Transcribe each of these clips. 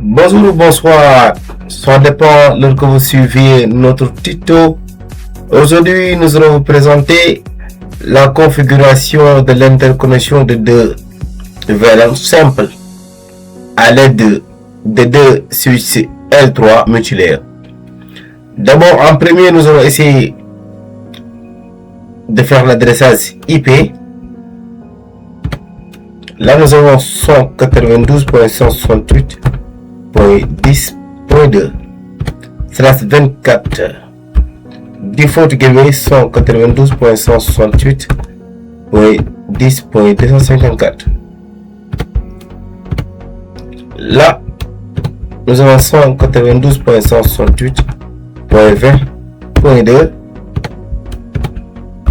Bonjour ou bonsoir, ça dépend de que vous suivez notre tuto. Aujourd'hui, nous allons vous présenter la configuration de l'interconnexion de deux VLAN simples à l'aide de deux switches L3 modulaires. D'abord, en premier, nous allons essayer de faire l'adressage IP. Là, nous avons 192.168.10.2/24. Default gateway 192.168.10.254. Là, nous avons 192.168.20.2.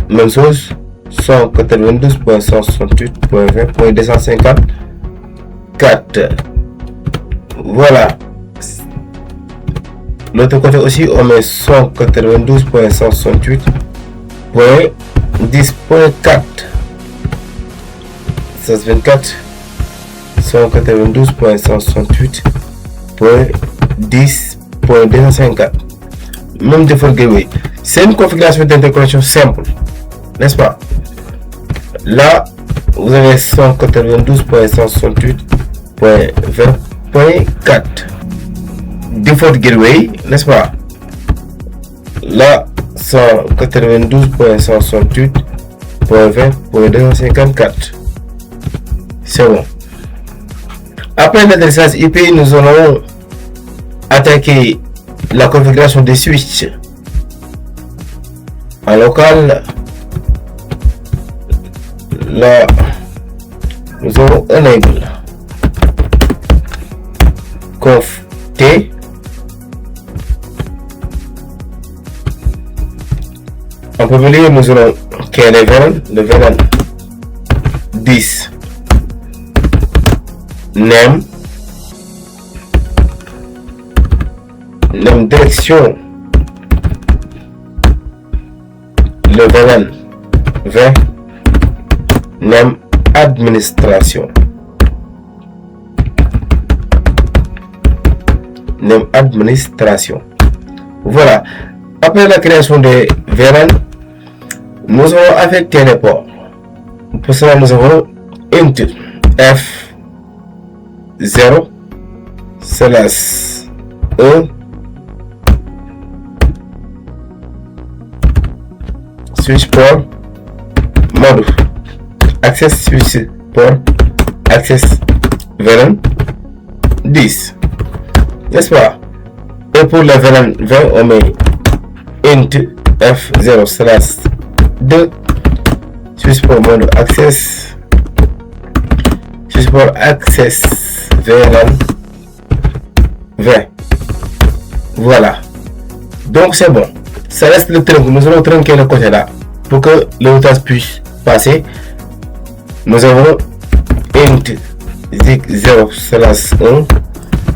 Même chose, 192.168.20.254. Voilà. L'autre côté aussi, on met 192.168.10.4. 1624. 192.168.10.254. Même default gateway. C'est une configuration d'interconnexion simple, n'est-ce pas? Là, vous avez 192.168.20.4 default gateway, n'est-ce pas? Là, 192.168.20.254. C'est bon. Après l'adressage IP, nous allons attaquer la configuration des switches en local. Là, nous allons enable conf t. En premier lieu, nous allons créer le VLAN 10 name direction, le VLAN 20 name administration. Voilà. Après la création des VLAN, nous allons affecter les ports. Pour cela, nous avons int f0/1 switch port mode access switch port access VLAN 10, n'est-ce pas? Et pour le VLAN 20, on met int f0/2 switch port mode access VLAN 20. Voilà. Donc c'est bon. Ça reste le trunk. Nous allons trunquer le côté là pour que le routage puisse passer. Nous avons int zig0/1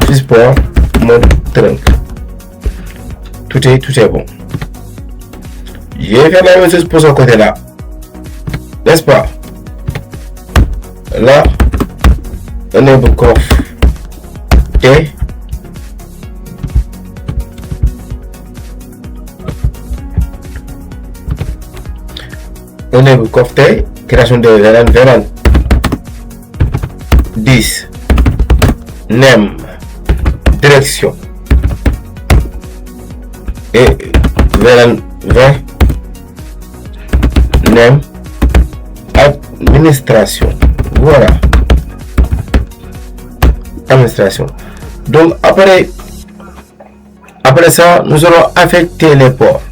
switch port mode trunk. Tout est bon. Je vais faire la même chose pour ce côté là, n'est-ce pas? Là, enable conf t. Enable conf t, création de VLAN 10 name direction et VLAN 20 name administration. Voilà. Administration. Donc après ça, nous allons affecter les ports.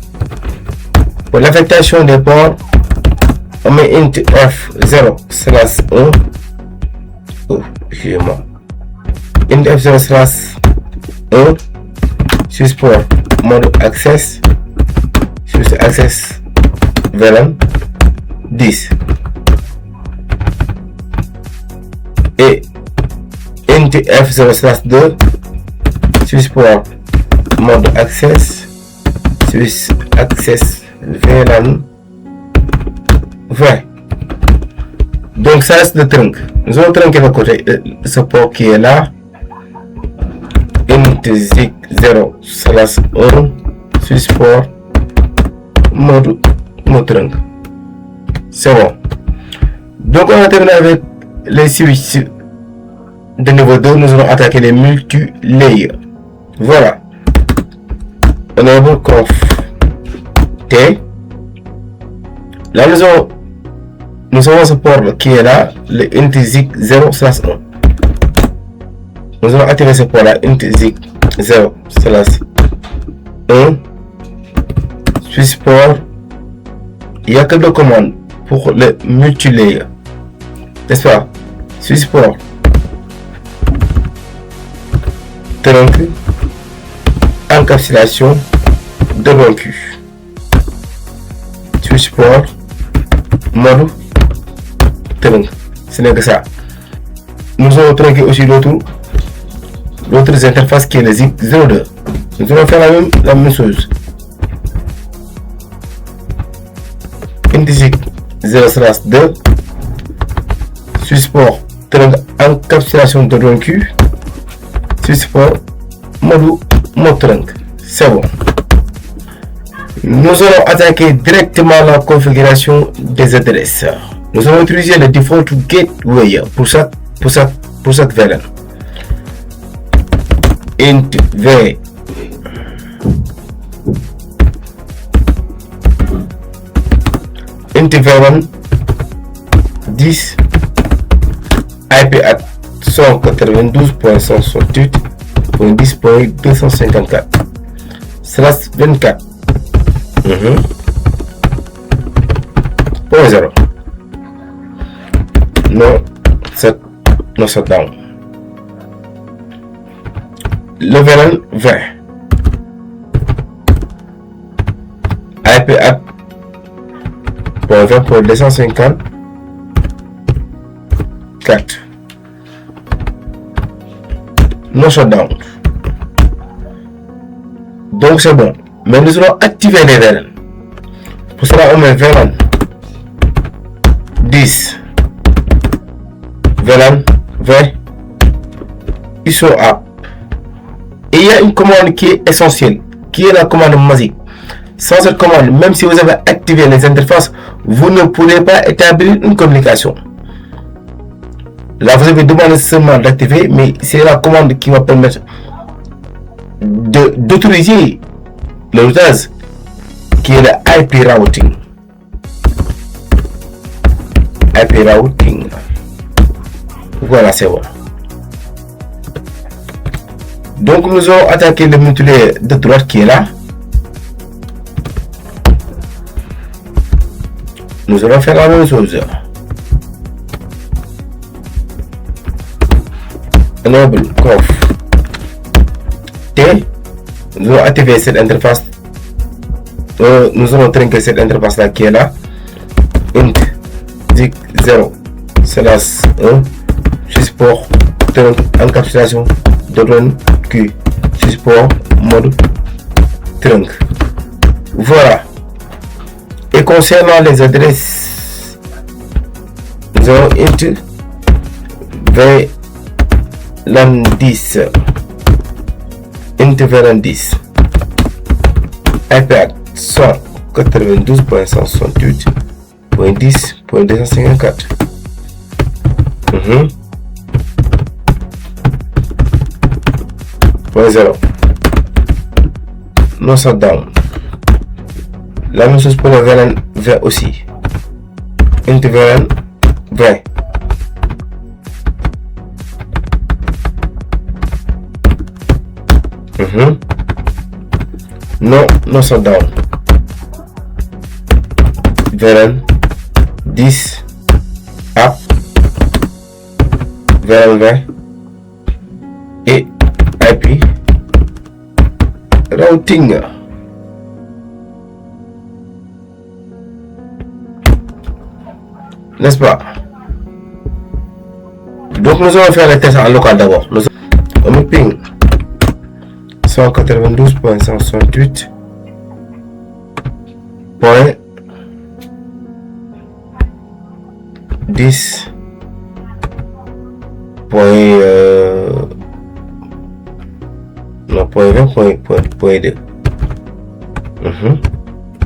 Pour l'affectation des ports, on met int f0/1. Excusez-moi. Int f0/1 switch port mode access VLAN 10 et int f0/2 switch port mode access VLAN 20. Donc ça reste le trunk. Nous allons trunquer le côté, ce port qui est là. int zig 0 slash 1 support mode trunk. C'est bon. Donc on a terminé avec les switches de niveau 2. Nous allons attaquer les multi-layers. Voilà. Enable conf T. Là nous avons ce port qui est là, le int zig 0 slash 1. Nous allons activer ce port là, int zig 0 slash 1. Switch port. Il n'y a que deux commandes pour le multi-layer, n'est-ce pas? Switch port trunk encapsulation double Q. Switch port mode trunk. Ce n'est que ça. Nous allons trunker aussi l'autre interface qui est le zig 02. Nous allons faire la même chose. Int zig 0/2 switch port trunk encapsulation de Q. Switch port mode trunk. C'est bon. Nous allons attaquer directement la configuration des adresses. Nous allons utiliser le default gateway pour cette VLAN. Int v int v1 10 IP at 192.168.10.254 /24 point 0 no shutdown. Le VLAN 20 IP at .20.254 no shutdown. Donc c'est bon, mais nous allons activer les VLAN. Pour cela on met VLAN 10 VLAN 20 ISO app. Et il y a une commande qui est essentielle, qui est la commande magique. Sans cette commande, même si vous avez activé les interfaces, vous ne pourrez pas établir une communication. Là, vous avez demandé seulement d'activer, mais c'est la commande qui va permettre d'autoriser le routage, qui est le IP routing. IP routing. Voilà, c'est bon. Donc nous allons attaquer le multi-layer de droite qui est là. Nous allons faire la même chose. Enable conf T. Nous allons activer cette interface. Nous allons trinquer cette interface là qui est là. Int zig 0/1 support trunk encapsulation de Q. Support mode trunk. Voilà. Et concernant les adresses, nous avons int VLAN 10 int VLAN 10 IP at 192.168.10.254. Point 0 no shutdown. La même chose pour le VLAN 20 aussi. Int VLAN 20 no shutdown. VLAN 10 app VLAN 20 et IP routing. N'est-ce pas? Donc nous allons faire les tests en local d'abord. On met ping 192.168.10. point 20, point 2.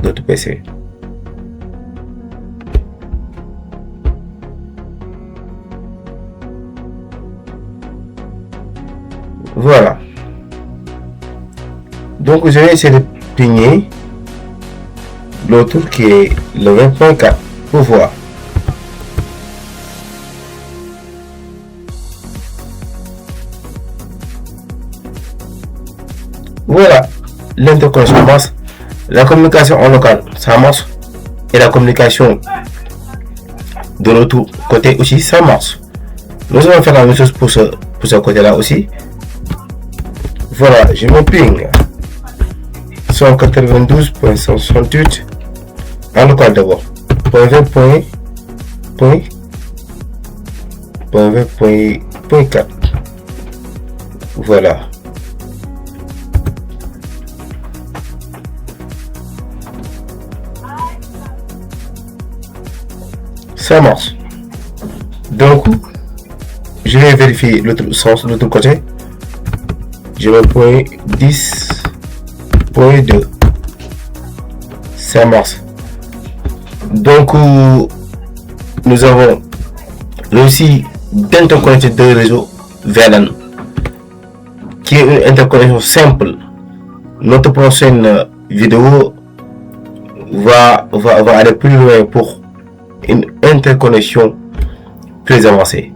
D'autres PC. Voilà. Donc je vais essayer de pigner l'autre qui est le 20.4 pour voir. Voilà, l'interconnexion marche, la communication en local ça marche et la communication de l'autre côté aussi ça marche. Nous allons faire la même chose pour ce côté là aussi. Voilà, j'ai mon ping 192.168 en local d'abord. Point 20.4. Voilà. Ça marche. Donc, je vais vérifier l'autre sens, l'autre côté. Je vais point 10.2. Ça marche. Donc, nous avons réussi d'interconnecter deux réseaux VLAN, qui est une interconnexion simple. Notre prochaine vidéo va aller plus loin pour une interconnexion plus avancée.